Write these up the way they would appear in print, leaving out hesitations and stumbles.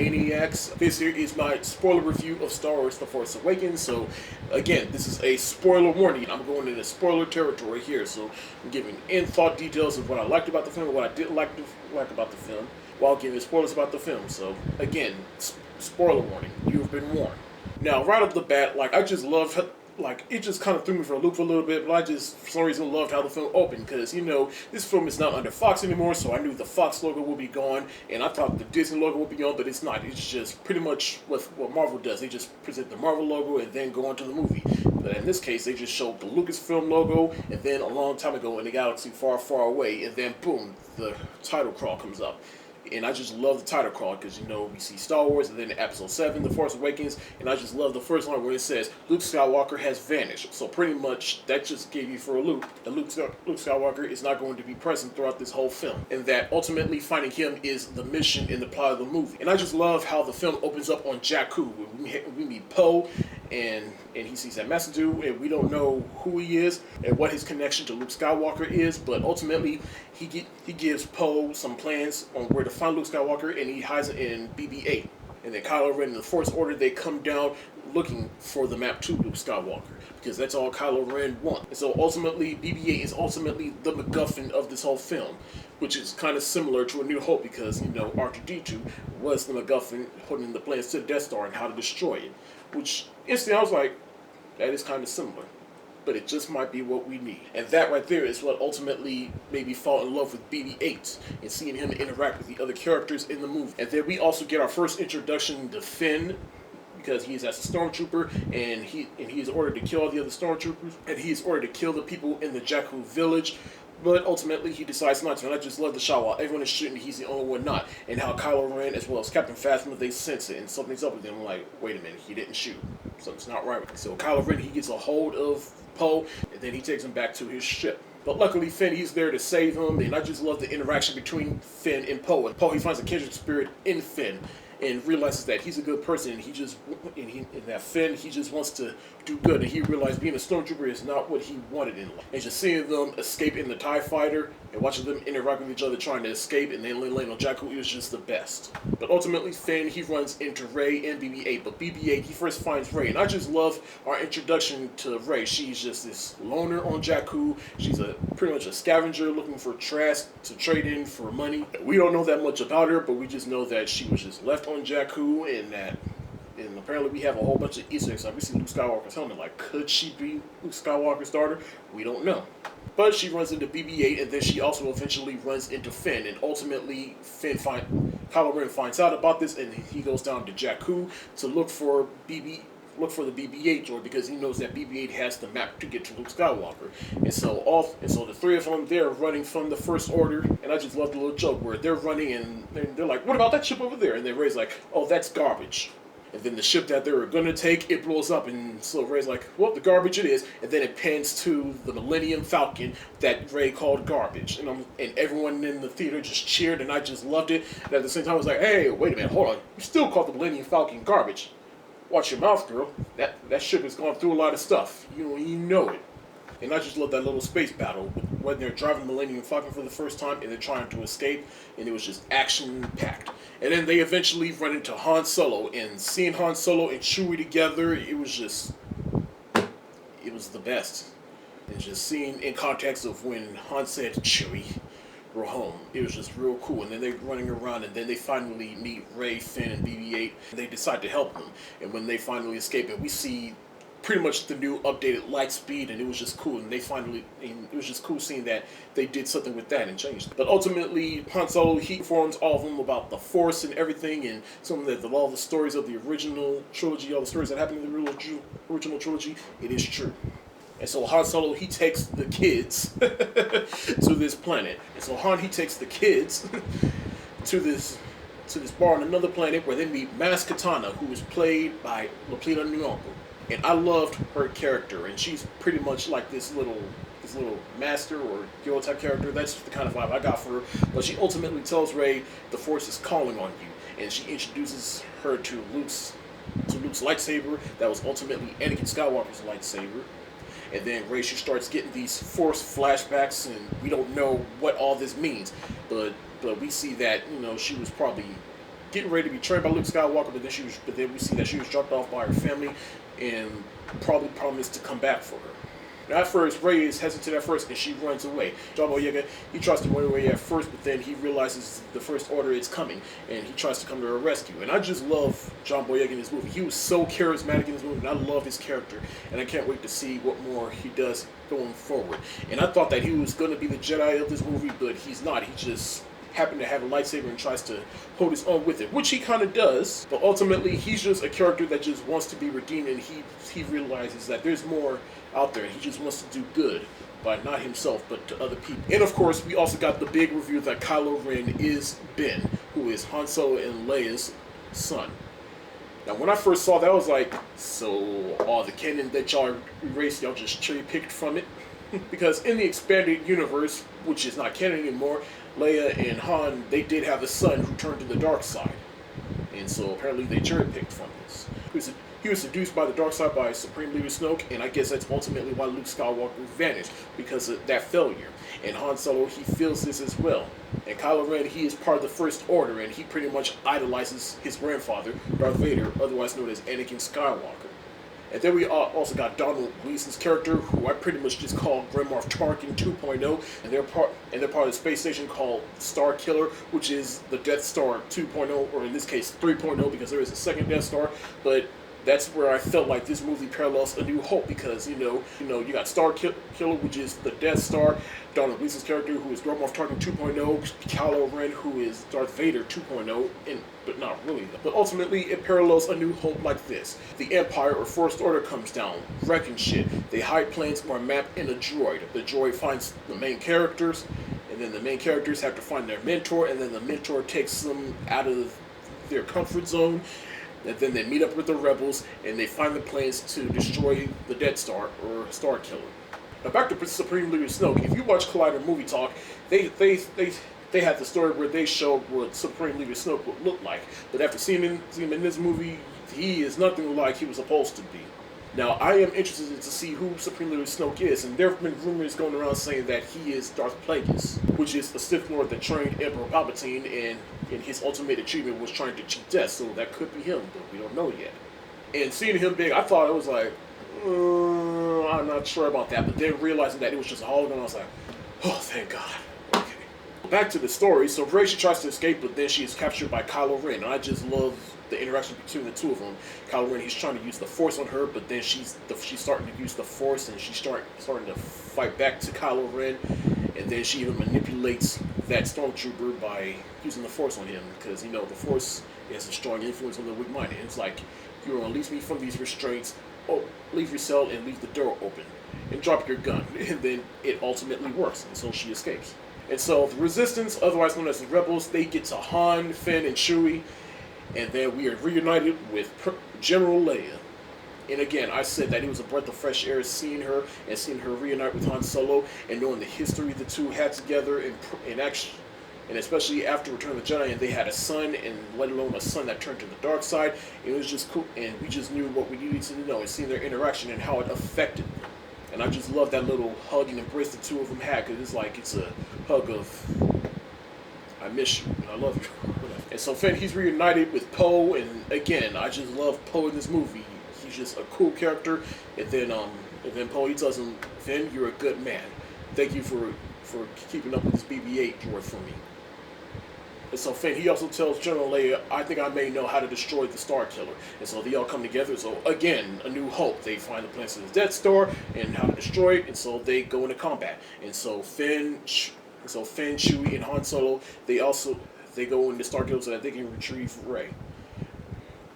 maniacs. This here is my spoiler review of Star Wars The Force Awakens. So again, this is a spoiler warning. I'm going into spoiler territory here, so I'm giving in-thought details of what I liked about the film and what I didn't like about the film, while giving spoilers about the film. So again, spoiler warning, you've been warned. Now, right off the bat, I just love, it just kind of threw me for a loop for a little bit, but I just, for some reason, loved how the film opened, because, this film is not under Fox anymore, so I knew the Fox logo would be gone, and I thought the Disney logo would be gone, but it's not. It's just pretty much what Marvel does. They just present the Marvel logo and then go on to the movie. But in this case, they just showed the Lucasfilm logo, and then a long time ago in the galaxy far, far away, and then boom, the title crawl comes up. And I just love the title crawl because, we see Star Wars and then Episode 7, The Force Awakens, and I just love the first line where it says, Luke Skywalker has vanished. So pretty much, that just gave you for a loop that Luke Skywalker is not going to be present throughout this whole film. And that ultimately finding him is the mission in the plot of the movie. And I just love how the film opens up on Jakku. We meet Poe, and he sees that Macedo, and we don't know who he is and what his connection to Luke Skywalker is, but ultimately he gives Poe some plans on where to find Luke Skywalker, and he hides it in BB-8. And then Kylo Ren and the Force Order, they come down looking for the map to Luke Skywalker, because that's all Kylo Ren wants. And so ultimately, BB-8 is ultimately the MacGuffin of this whole film, which is kind of similar to A New Hope, because, R2-D2 was the MacGuffin holding the plans to the Death Star and how to destroy it. Which, instantly, I was like, that is kind of similar. But it just might be what we need. And that right there is what ultimately made me fall in love with BB-8 and seeing him interact with the other characters in the movie. And then we also get our first introduction to Finn, because he is as a stormtrooper, and he is ordered to kill all the other stormtroopers, and he is ordered to kill the people in the Jakku village. But ultimately, he decides not to, and I just love the shot while everyone is shooting, he's the only one not. And how Kylo Ren, as well as Captain Phasma, they sense it, and something's up with him. I'm like, wait a minute, he didn't shoot. Something's not right with him. So Kylo Ren, he gets a hold of Poe, and then he takes him back to his ship. But luckily, Finn, he's there to save him, and I just love the interaction between Finn and Poe. And Poe, he finds a kindred spirit in Finn, and realizes that he's a good person, and that Finn, he just wants to do good, and he realized being a stormtrooper is not what he wanted in life. And just seeing them escape in the TIE Fighter, and watching them interact with each other trying to escape, and then land on Jakku, it was just the best. But ultimately, Finn, he runs into Rey and BB-8, but BB-8, he first finds Rey, and I just love our introduction to Rey. She's just this loner on Jakku. She's pretty much a scavenger looking for trash to trade in for money. We don't know that much about her, but we just know that she was just left on Jakku, and apparently we have a whole bunch of Easter eggs. Like we see Luke Skywalker's helmet. Like, could she be Luke Skywalker's daughter? We don't know. But she runs into BB-8, and then she also eventually runs into Finn, and ultimately Kylo Ren finds out about this, and he goes down to Jakku to look for the BB-8 droid, because he knows that BB-8 has the map to get to Luke Skywalker. And so the three of them, they're running from the First Order, and I just love the little joke where they're running and they're like, what about that ship over there? And then Rey's like, oh, that's garbage. And then the ship that they were going to take, it blows up, and so Rey's like, well, the garbage it is. And then it pans to the Millennium Falcon that Rey called garbage. And everyone in the theater just cheered, and I just loved it. And at the same time, I was like, hey, wait a minute, hold on. You still call the Millennium Falcon garbage. Watch your mouth, girl. That ship has gone through a lot of stuff. You know it. And I just love that little space battle when they're driving the Millennium Falcon for the first time and they're trying to escape, and it was just action-packed. And then they eventually run into Han Solo, and seeing Han Solo and Chewie together, it was the best. And just seeing in context of when Han said, Chewie, we're home, it was just real cool. And then they're running around, and then they finally meet Rey, Finn, and BB-8, and they decide to help them. And when they finally escape, and we see pretty much the new updated light speed, and it was just cool. And it was just cool seeing that they did something with that and changed. But ultimately, Han Solo, he informs all of them about the Force and everything, and all the stories of the original trilogy, all the stories that happened in the original trilogy, it is true. And so Han Solo, he takes the kids to this planet. And so Han, he takes the kids to this bar on another planet where they meet Maz Kanata, who is played by Lupita Nyong'o. And I loved her character, and she's pretty much like this little master or hero type character. That's the kind of vibe I got for her. But she ultimately tells Rey the Force is calling on you, and she introduces her to Luke's lightsaber that was ultimately Anakin Skywalker's lightsaber. And then Rey, she starts getting these Force flashbacks, and we don't know what all this means, but we see that she was probably getting ready to be trained by Luke Skywalker, but then we see that she was dropped off by her family, and probably promised to come back for her. Now, at first, Rey is hesitant at first, and she runs away. John Boyega, he tries to run away at first, but then he realizes the First Order is coming, and he tries to come to her rescue. And I just love John Boyega in this movie. He was so charismatic in this movie, and I love his character, and I can't wait to see what more he does going forward. And I thought that he was going to be the Jedi of this movie, but he's not. He just happened to have a lightsaber and tries to hold his own with it, which he kind of does, but ultimately he's just a character that just wants to be redeemed, and he realizes that there's more out there, and he just wants to do good by not himself but to other people. And of course, we also got the big reveal that Kylo Ren is Ben, who is Han Solo and Leia's son. Now, when I first saw that, I was like, so all the canon that y'all erased, y'all just cherry-picked from it? Because in the expanded universe, which is not canon anymore, Leia and Han, they did have a son who turned to the dark side. And so apparently they cherry-picked from this. He was seduced by the dark side by Supreme Leader Snoke, and I guess that's ultimately why Luke Skywalker vanished, because of that failure. And Han Solo, he feels this as well. And Kylo Ren, he is part of the First Order, and he pretty much idolizes his grandfather, Darth Vader, otherwise known as Anakin Skywalker. And then we also got Donald Gleason's character, who I pretty much just call Grand Moff Tarkin 2.0, and they're part of the space station called Star Killer, which is the Death Star 2.0, or in this case 3.0, because there is a second Death Star. But that's where I felt like this movie parallels A New Hope, because you got Star Killer, which is the Death Star, Donald Gleason's character, who is Grand Moff Tarkin 2.0, Kylo Ren, who is Darth Vader 2.0, but not really. But ultimately, it parallels A New Hope like this. The Empire or First Order comes down, wrecking shit. They hide planes or a map in a droid. The droid finds the main characters, and then the main characters have to find their mentor, and then the mentor takes them out of their comfort zone. And then they meet up with the rebels, and they find the plans to destroy the Death Star, or Star Killer. Now back to Supreme Leader Snoke. If you watch Collider Movie Talk, they had the story where they showed what Supreme Leader Snoke would look like. But after seeing him in this movie, he is nothing like he was supposed to be. Now, I am interested to see who Supreme Leader Snoke is, and there have been rumors going around saying that he is Darth Plagueis, which is a Sith Lord that trained Emperor Palpatine, and in his ultimate achievement was trying to cheat death, so that could be him, but we don't know yet. And seeing him big, I thought it was like, I'm not sure about that, but then realizing that it was just a hologram, I was like, oh, thank God. Okay. Back to the story. So Rey, she tries to escape, but then she is captured by Kylo Ren, and I just love the interaction between the two of them. Kylo Ren, he's trying to use the Force on her, but then she's starting to use the Force, and she's starting to fight back to Kylo Ren, and then she even manipulates that stormtrooper by using the Force on him, because the Force has a strong influence on the weak mind. And it's like, you're gonna release me from these restraints. Oh, leave your cell and leave the door open, and drop your gun, and then it ultimately works, and so she escapes. And so the Resistance, otherwise known as the Rebels, they get to Han, Finn, and Chewie. And then we are reunited with General Leia. And again, I said that it was a breath of fresh air seeing her reunite with Han Solo, and knowing the history the two had together, and especially after Return of the Jedi, and they had a son, and let alone a son that turned to the dark side. It was just cool, and we just knew what we needed to know, and seeing their interaction and how it affected them. And I just love that little hug and embrace the two of them had, because it's a hug of, I miss you, and I love you. And so Finn, he's reunited with Poe, and again, I just love Poe in this movie. He's just a cool character. And then Poe, he tells him, Finn, you're a good man. Thank you for keeping up with this BB-8 droid for me. And so Finn, he also tells General Leia, I think I may know how to destroy the Star Killer. And so they all come together. So again, A New Hope. They find the plans to the Death Star and how to destroy it. And so they go into combat. And so Finn, Chewie, and Han Solo, they go into Star Killer so that they can retrieve Rey.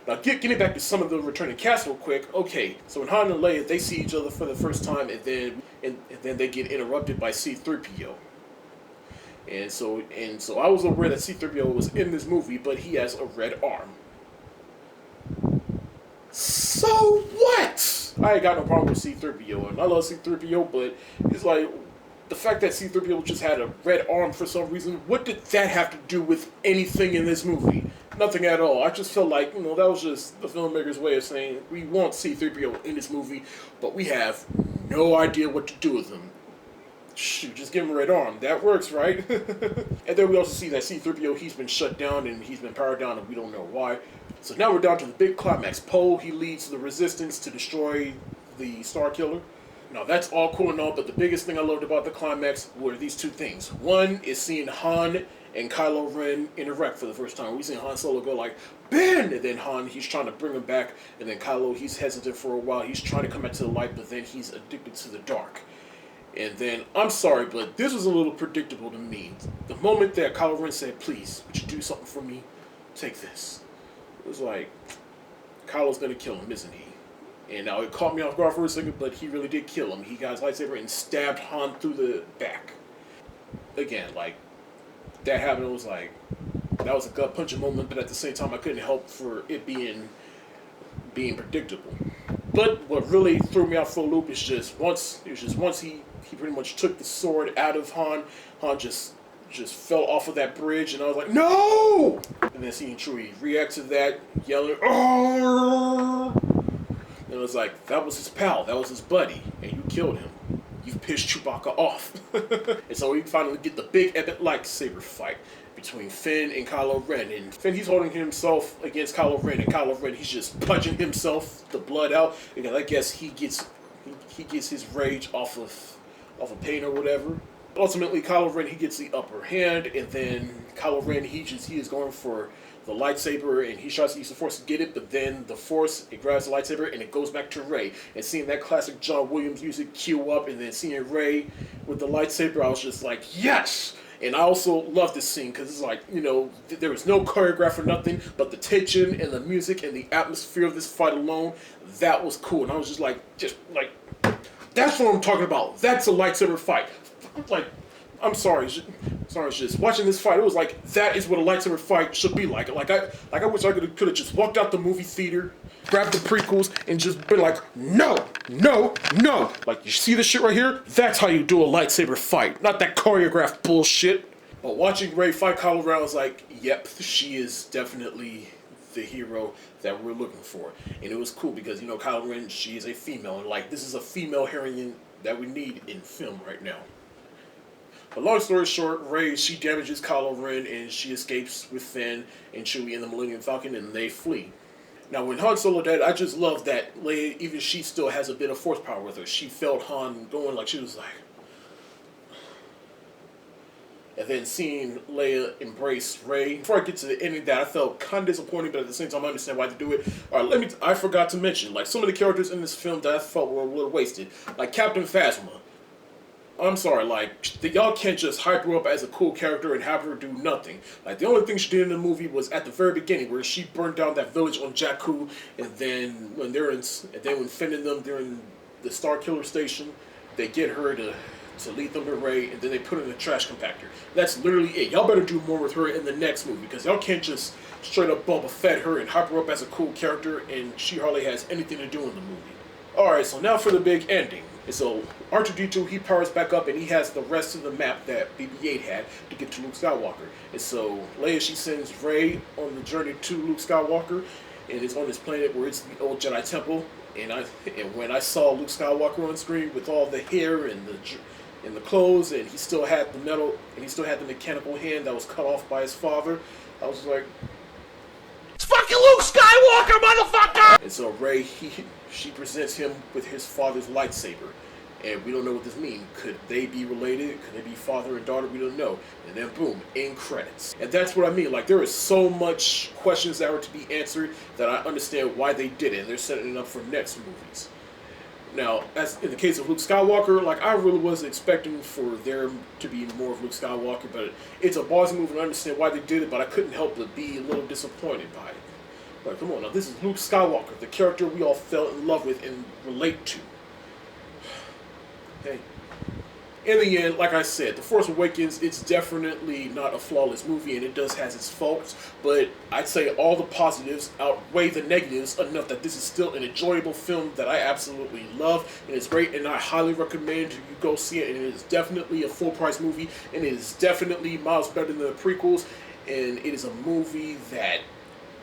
Now, getting back to some of the returning cast real quick. Okay, so when Han and Leia, they see each other for the first time, and then they get interrupted by C-3PO. And so I was aware that C-3PO was in this movie, but he has a red arm. So what? I ain't got no problem with C-3PO, and I love C-3PO, but it's like, the fact that C-3PO just had a red arm for some reason, what did that have to do with anything in this movie? Nothing at all. I just felt like, that was just the filmmaker's way of saying, we want C-3PO in this movie, but we have no idea what to do with him. Shoot, just give him a red arm. That works, right? And then we also see that C-3PO, he's been shut down and he's been powered down and we don't know why. So now we're down to the big climax. Poe, he leads the resistance to destroy the Star Killer. Now that's all cool and all, but the biggest thing I loved about the climax were these two things. One is seeing Han and Kylo Ren interact for the first time. We seen Han Solo go like, Ben! And then Han, he's trying to bring him back, and then Kylo, he's hesitant for a while. He's trying to come back to the light, but then he's addicted to the dark. And then, I'm sorry, but this was a little predictable to me. The moment that Kylo Ren said, please, would you do something for me? Take this. It was like, Kylo's gonna kill him, isn't he? And now it caught me off guard for a second, but he really did kill him. He got his lightsaber and stabbed Han through the back. Again, like, that happened, it was like, that was a gut-punching moment, but at the same time, I couldn't help for it being predictable. But what really threw me off for a loop is just once he pretty much took the sword out of Han just fell off of that bridge, and I was like, no! And then seeing Chewie react to that, yelling, oh! And it was like, that was his pal, that was his buddy, and you killed him. You've pissed Chewbacca off. And so we finally get the big epic lightsaber fight between Finn and Kylo Ren. And Finn, he's holding himself against Kylo Ren, and Kylo Ren, he's just punching himself, the blood out. And I guess he gets his rage off of pain or whatever. Ultimately, Kylo Ren, he gets the upper hand, and then Kylo Ren, he is going for the lightsaber, and he tries to use the Force to get it, but then the Force, it grabs the lightsaber, and it goes back to Rey. And seeing that classic John Williams music cue up, and then seeing Rey with the lightsaber, I was just like, yes! And I also love this scene, because it's like, you know, there was no choreograph or nothing, but the tension and the music and the atmosphere of this fight alone, that was cool. And I was just like, that's what I'm talking about. That's a lightsaber fight. Like, I'm sorry. It's just watching this fight. It was like, that is what a lightsaber fight should be like. Like I wish I could have just walked out the movie theater, grabbed the prequels, and just been like, no, no, no. Like, you see this shit right here? That's how you do a lightsaber fight, not that choreographed bullshit. But watching Rey fight Kylo Ren, I was like, yep, she is definitely the hero that we're looking for. And it was cool because, you know, Kylo Ren, she is a female, and like, this is a female heroine that we need in film right now. But long story short, Rey, she damages Kylo Ren, and she escapes with Finn and Chewie and the Millennium Falcon, and they flee. Now, when Han Solo died, I just love that Leia, even she still has a bit of force power with her. She felt Han going, like, she was like... And then seeing Leia embrace Rey. Before I get to the ending of that, I felt kind of disappointing, but at the same time, I understand why they do it. Alright, I forgot to mention, like, some of the characters in this film that I felt were a little wasted. Like, Captain Phasma. I'm sorry, like, y'all can't just hype her up as a cool character and have her do nothing. Like, the only thing she did in the movie was at the very beginning, where she burned down that village on Jakku, and then when when Finn and them, they're in the Star Killer station, they get her to lead them to Rey, and then they put her in a trash compactor. That's literally it. Y'all better do more with her in the next movie, because y'all can't just straight up Boba Fett her and hype her up as a cool character, and she hardly has anything to do in the movie. Alright, so now for the big ending. And so R2-D2, he powers back up, and he has the rest of the map that BB-8 had to get to Luke Skywalker. And so Leia, she sends Rey on the journey to Luke Skywalker, and it's on this planet where it's the old Jedi Temple. And when I saw Luke Skywalker on screen with all the hair and the clothes, and he still had the metal, and he still had the mechanical hand that was cut off by his father, I was like, it's fucking Luke Skywalker, motherfucker! And so Rey, she presents him with his father's lightsaber. And we don't know what this means. Could they be related? Could they be father and daughter? We don't know. And then boom, end credits. And that's what I mean. Like, there is so much questions that are to be answered that I understand why they did it. And they're setting it up for next movies. Now, as in the case of Luke Skywalker, like, I really wasn't expecting for there to be more of Luke Skywalker, but it's a ballsy move and I understand why they did it, but I couldn't help but be a little disappointed by it. Like, come on, now this is Luke Skywalker, the character we all fell in love with and relate to. Hey. In the end, like I said, The Force Awakens, it's definitely not a flawless movie, and it does has its faults, but I'd say all the positives outweigh the negatives enough that this is still an enjoyable film that I absolutely love, and it's great, and I highly recommend you go see it, and it is definitely a full-price movie, and it is definitely miles better than the prequels, and it is a movie that,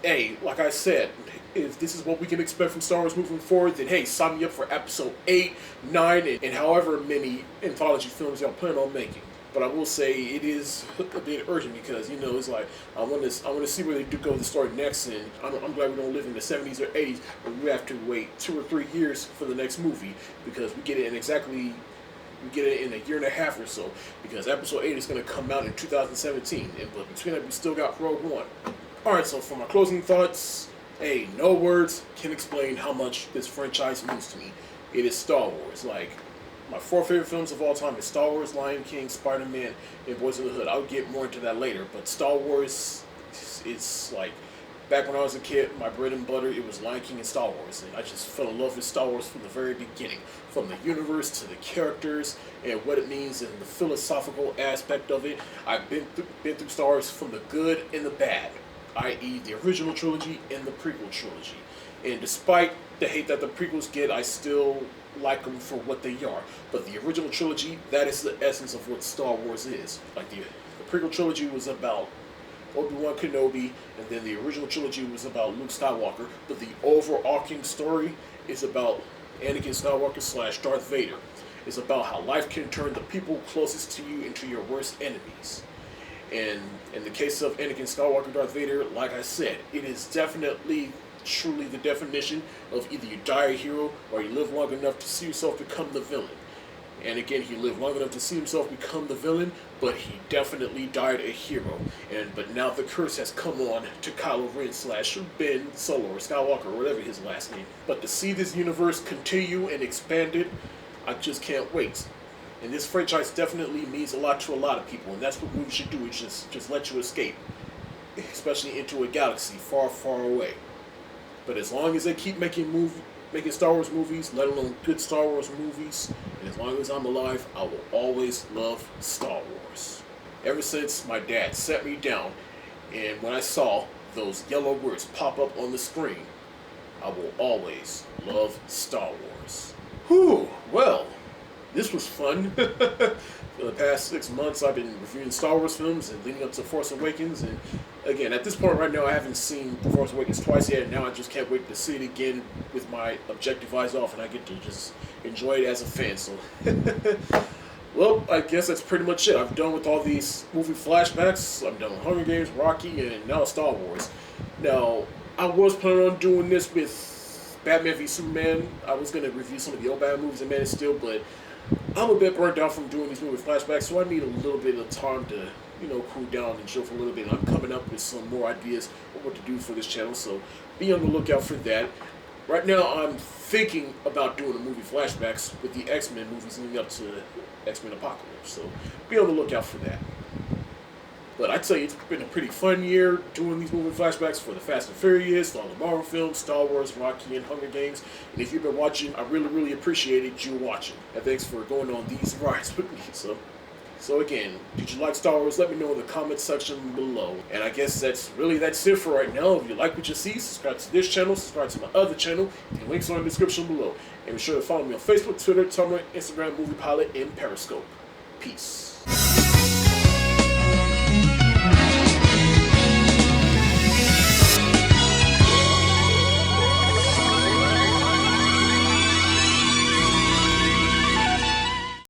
hey, like I said, if this is what we can expect from Star Wars moving forward, then hey, sign me up for episode 8, 9, and however many anthology films y'all plan on making. But I will say it is a bit urgent because, you know, it's like I want to see where they do go with the story next, and I'm glad we don't live in the 70s or 80s where we have to wait 2 or 3 years for the next movie, because we get it in a year and a half or so, because episode 8 is going to come out in 2017, but between that we still got Rogue One. Alright, so for my closing thoughts, hey, no words can explain how much this franchise means to me. It is Star Wars. Like, my 4 favorite films of all time is Star Wars, Lion King, Spider-Man, and Boys in the Hood. I'll get more into that later, but Star Wars, it's like, back when I was a kid, my bread and butter, it was Lion King and Star Wars, and I just fell in love with Star Wars from the very beginning. From the universe to the characters and what it means and the philosophical aspect of it. I've been through Star Wars from the good and the bad, i.e. the original trilogy and the prequel trilogy. And despite the hate that the prequels get, I still like them for what they are. But the original trilogy, that is the essence of what Star Wars is. Like the prequel trilogy was about Obi-Wan Kenobi, and then the original trilogy was about Luke Skywalker, but the overarching story is about Anakin Skywalker / Darth Vader. It's about how life can turn the people closest to you into your worst enemies. And in the case of Anakin Skywalker, Darth Vader, like I said, it is definitely, truly the definition of either you die a hero or you live long enough to see yourself become the villain. And again, he lived long enough to see himself become the villain, but he definitely died a hero. But now the curse has come on to Kylo Ren / Ben Solo or Skywalker, or whatever his last name. But to see this universe continue and expand it, I just can't wait. And this franchise definitely means a lot to a lot of people, and that's what movies should do, is just let you escape. Especially into a galaxy far, far away. But as long as they keep making Star Wars movies, let alone good Star Wars movies, and as long as I'm alive, I will always love Star Wars. Ever since my dad sat me down, and when I saw those yellow words pop up on the screen, I will always love Star Wars. Whew, well, this was fun. For the past 6 months, I've been reviewing Star Wars films and leading up to Force Awakens, and again, at this point right now, I haven't seen The Force Awakens twice yet, and now I just can't wait to see it again with my objective eyes off, and I get to just enjoy it as a fan, so... Well, I guess that's pretty much it. I'm done with all these movie flashbacks. I'm done with Hunger Games, Rocky, and now Star Wars. Now, I was planning on doing this with Batman v Superman. I was going to review some of the old Batman movies and Man of Steel, but I'm a bit burnt out from doing these movie flashbacks, so I need a little bit of time to, cool down and chill for a little bit. I'm coming up with some more ideas of what to do for this channel, so be on the lookout for that. Right now, I'm thinking about doing a movie flashbacks with the X-Men movies leading up to X-Men Apocalypse, so be on the lookout for that. But I tell you, it's been a pretty fun year doing these movie flashbacks for the Fast and Furious, all the Marvel films, Star Wars, Rocky, and Hunger Games. And if you've been watching, I really, really appreciated you watching. And thanks for going on these rides with me. So again, did you like Star Wars? Let me know in the comments section below. And I guess that's it for right now. If you like what you see, subscribe to this channel, subscribe to my other channel. The links are in the description below. And be sure to follow me on Facebook, Twitter, Tumblr, Instagram, Movie Pilot, and Periscope. Peace.